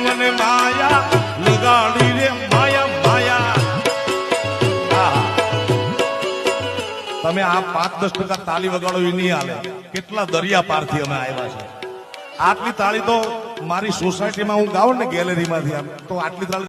મને માયા લગાડી રે માયા માયા. તમે આ 5-10% તાળી વગાડો એ નહીં હાલે. કેટલા દરિયા પારથી અમે આવ્યા છે. આટલી તાળી તો મારી સોસાયટીમાં હું ગાઉં ને ગેલેરીમાંથી તો આટલી તાળી